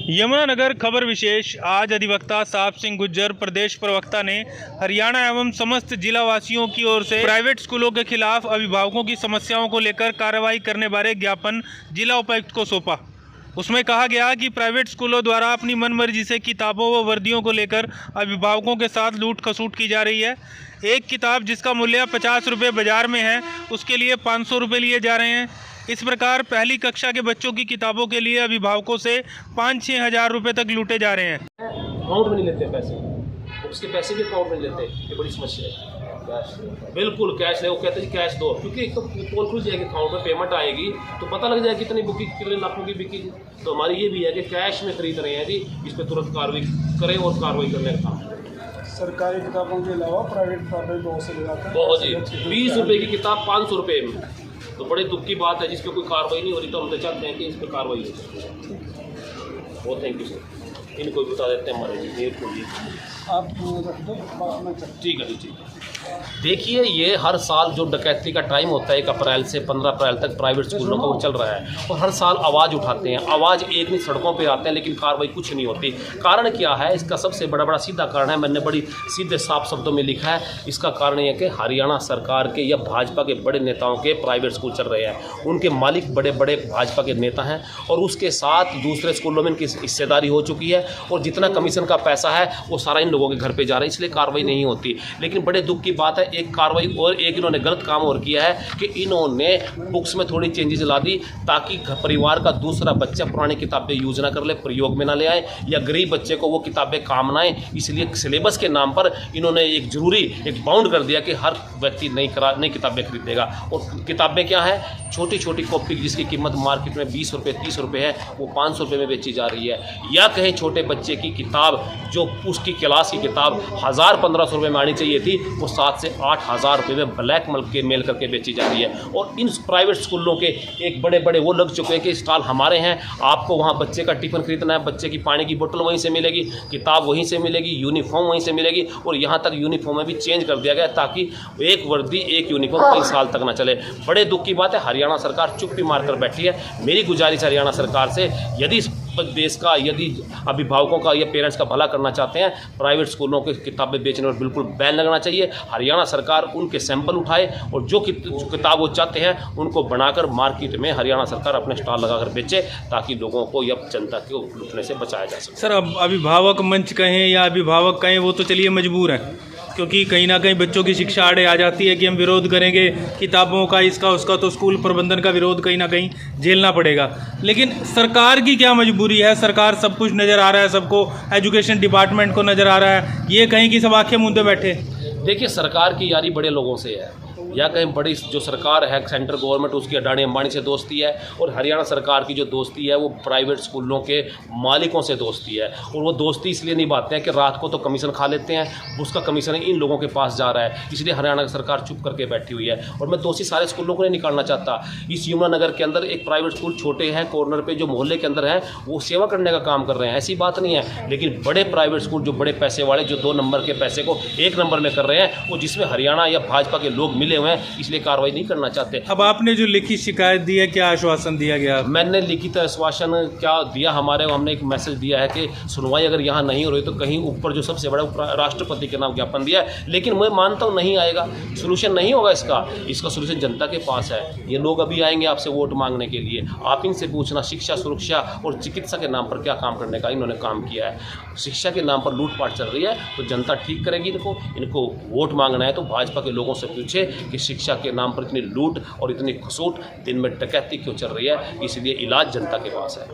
यमुनानगर खबर विशेष। आज अधिवक्ता साहब सिंह गुज्जर प्रदेश प्रवक्ता ने हरियाणा एवं समस्त जिला वासियों की ओर से प्राइवेट स्कूलों के खिलाफ अभिभावकों की समस्याओं को लेकर कार्रवाई करने बारे ज्ञापन जिला उपायुक्त को सौंपा। उसमें कहा गया कि प्राइवेट स्कूलों द्वारा अपनी मनमर्जी से किताबों व वर्दियों को लेकर अभिभावकों के साथ लूट खसूट की जा रही है। एक किताब जिसका मूल्य 50 रुपये बाजार में है, उसके लिए 500 रुपये लिए जा रहे हैं। इस प्रकार पहली कक्षा के बच्चों की किताबों के लिए अभिभावकों से 5-6 हज़ार रुपये तक लूटे जा रहे हैं। अकाउंट में नहीं लेते पैसे, उसके पैसे भी अकाउंट में लेते, ये बड़ी समस्या है। बिल्कुल कैश ले, वो कहते हैं कैश दो, क्योंकि एक तो पोल खुल जाएगी, अकाउंट में पेमेंट आएगी तो पता लग जाएगी कितनी बुकिंग, कितने लाखों की बिकी। तो हमारी ये भी है कि कैश में खरीद रहे हैं जी, इस पर तुरंत कार्रवाई करें और कार्रवाई करने का काम करें। सरकारी किताबों के अलावा प्राइवेट किताबें बहुत से लगाते हैं। बहुत जी, 20 रुपये की किताब 500 रुपये में, तो बड़े दुख की बात है। जिस पर कोई कार्रवाई नहीं हो रही तो हम तो चाहते हैं कि इस पर कार्रवाई हो। बहुत थैंक यू सर, इनको बता देते हैं हमारे जी। आप रख दो, ठीक है जी, ठीक है। देखिए, ये हर साल जो डकैती का टाइम होता है 1 अप्रैल से 15 अप्रैल तक प्राइवेट स्कूलों का वो चल रहा है, और हर साल आवाज़ उठाते हैं। आवाज़ एक नहीं, सड़कों पे आते हैं, लेकिन कार्रवाई कुछ नहीं होती। कारण क्या है इसका? सबसे बड़ा सीधा कारण है, मैंने बड़ी सीधे साफ शब्दों में लिखा है। इसका कारण ये है कि हरियाणा सरकार के या भाजपा के बड़े नेताओं के प्राइवेट स्कूल चल रहे हैं। उनके मालिक बड़े बड़े भाजपा के नेता हैं, और उसके साथ दूसरे स्कूलों में इनकी हिस्सेदारी हो चुकी है, और जितना कमीशन का पैसा है वो सारा इन लोगों के घर पे जा रहा है, इसलिए कार्रवाई नहीं होती। लेकिन बड़े दुख की बात है, एक कार्रवाई और एक इन्होंने गलत काम और किया है कि इन्होंने बुक्स में थोड़ी चेंजेस ला दी, ताकि परिवार का दूसरा बच्चा पुरानी किताबें यूज ना कर ले, प्रयोग में ना ले आए, या गरीब बच्चे को वो किताबें काम ना आए। इसलिए सिलेबस के नाम पर इन्होंने एक बाउंड कर दिया कि हर व्यक्ति नई किताबें खरीदेगा। और किताबें क्या है? छोटी छोटी कॉपी जिसकी कीमत मार्केट में 20 रुपये 30 रुपये है, वो 500 रुपये में बेची जा रही है। या कहीं छोटे बच्चे की किताब जो उसकी क्लास की किताब 1000-1500 रुपये में आनी चाहिए थी, वो 7 से 8 हज़ार रुपये में ब्लैक मेल करके बेची जा रही है। और इन प्राइवेट स्कूलों के एक बड़े वो लग चुके हैं कि स्टॉल हमारे हैं, आपको वहाँ बच्चे का टिफ़िन खरीदना है, बच्चे की पानी की बोतल वहीं से मिलेगी, किताब वहीं से मिलेगी, यूनिफॉर्म वहीं से मिलेगी। और यहाँ तक यूनिफॉर्म में भी चेंज कर दिया गया ताकि एक वर्दी एक यूनिफॉर्म कई साल तक ना चले। बड़े दुख की बात है, हरियाणा सरकार चुप्पी मार कर बैठी है। मेरी गुजारिश हरियाणा सरकार से, यदि देश का, यदि अभिभावकों का या पेरेंट्स का भला करना चाहते हैं, प्राइवेट स्कूलों की किताबें बेचने पर बिल्कुल बैन लगना चाहिए। हरियाणा सरकार उनके सैंपल उठाए, और जो किताब वो चाहते हैं उनको बनाकर मार्केट में हरियाणा सरकार अपने स्टॉल लगाकर बेचे, ताकि लोगों को या जनता को लूटने से बचाया जा सके। सर, अब अभिभावक मंच कहें या अभिभावक कहें, वो तो चलिए मजबूर हैं, क्योंकि कहीं ना कहीं बच्चों की शिक्षा आड़े आ जाती है कि हम विरोध करेंगे किताबों का, इसका उसका, तो स्कूल प्रबंधन का विरोध कहीं ना कहीं झेलना पड़ेगा। लेकिन सरकार की क्या मजबूरी है? सरकार सब कुछ नज़र आ रहा है, सबको, एजुकेशन डिपार्टमेंट को नज़र आ रहा है, ये कहीं कि सब आंखें मूंदे बैठे। देखिए, सरकार की यारी बड़े लोगों से है, या कहीं बड़ी जो सरकार है सेंट्रल गवर्नमेंट, उसकी अडानी अंबानी से दोस्ती है। और हरियाणा सरकार की जो दोस्ती है वो प्राइवेट स्कूलों के मालिकों से दोस्ती है। और वो दोस्ती इसलिए निभाते हैं कि रात को तो कमीशन खा लेते हैं, उसका कमीशन इन लोगों के पास जा रहा है, इसलिए हरियाणा सरकार चुप करके बैठी हुई है। और मैं दोषी सारे स्कूलों को नहीं निकालना चाहता। इस यमुनानगर के अंदर एक प्राइवेट स्कूल छोटे हैं, कॉर्नर पर जो मोहल्ले के अंदर हैं, वो सेवा करने का काम कर रहे हैं, ऐसी बात नहीं है। लेकिन बड़े प्राइवेट स्कूल जो बड़े पैसे वाले, जो 2 नंबर के पैसे को 1 नंबर में कर रहे हैं, वो जिसमें हरियाणा या भाजपा के लोग मिले हुए हैं, इसलिए कार्रवाई नहीं करना चाहते। अब आपने जो लिखित शिकायत दी है, क्या आश्वासन दिया गया? मैंने लिखित आश्वासन क्या दिया, हमने एक मैसेज दिया है कि सुनवाई अगर यहाँ नहीं हो रही तो कहीं ऊपर जो सबसे बड़ा राष्ट्रपति के नाम ज्ञापन दिया है। लेकिन मैं मानता हूँ नहीं आएगा, सोल्यूशन नहीं होगा इसका सोल्यूशन जनता के पास है। ये लोग अभी आएंगे आपसे वोट मांगने के लिए, आप इनसे पूछना शिक्षा, सुरक्षा और चिकित्सा के नाम पर क्या काम करने का इन्होंने काम किया है। शिक्षा के नाम पर लूटपाट चल रही है, तो जनता ठीक करेगी। इनको वोट मांगना है तो भाजपा के लोगों से पूछे कि शिक्षा के नाम पर इतनी लूट और इतनी खसूट, दिन में डकैती क्यों चल रही है। इसलिए इलाज जनता के पास है।